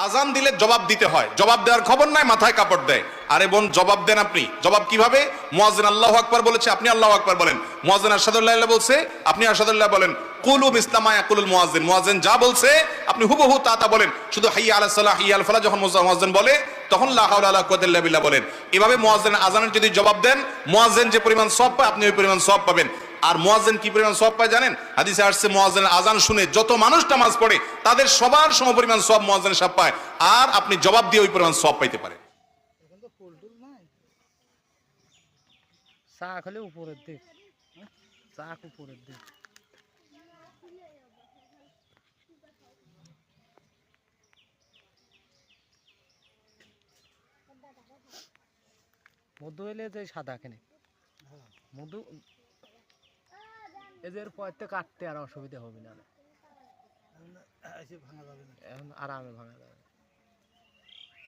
আজান দিলে জবাব দিতে হয়, জবাব দেওয়ার খবর নাই, মাথায় কাপড় দেয়। আরে বোন, জবাব দেন আপনি। জবাব কিভাবে? মুয়াজ্জিন আল্লাহু আকবার বলেছে, আপনি আল্লাহু আকবার বলেন। মুয়াজ্জিন আশহাদু আল্লা ইলাহা বলছে, আপনি আশহাদু আল্লাহ বলেন। কুলু মিসলামা ইয়াকুলুল মুয়াজ্জিন, মুয়াজ্জিন যা বলছে আপনি হুবহু তা বলেন। শুধু হাইয়া আলাস সালাহ, হাইয়া আল ফালাহ যখন মুয়াজ্জিন বলে তখন লা হাওলা ওয়ালা কুওয়াতা ইল্লা বিল্লাহ বলেন। এভাবে মুয়াজ্জিনের আজানের যদি জবাব দেন, মুয়াজ্জিন যে পরিমাণ সওয়াব পায় আপনি ওই পরিমাণ সওয়াব পাবেন। আর মুয়াজ্জিন কি পরিমাণ সওয়াব পায় জানেন? হাদিসে আসছে মুয়াজ্জিনের আজান শুনে যত মানুষ নামাজ পড়ে তাদের সবার সমপরিমাণ সওয়াব মুয়াজ্জিন সাহেব পায়, আর আপনি জবাব দিয়ে ওই পরিমাণ সওয়াব পাইতে পারেন। এখন তো ফুলটুল নাই, চা খালি উপরের দিক, চা উপরের দিক। মধু এলে যে সাদা কেনে মধু, এদের পয়তে কাটতে আর অসুবিধা হবে না, এখন আরামে ভাঙা যাবে।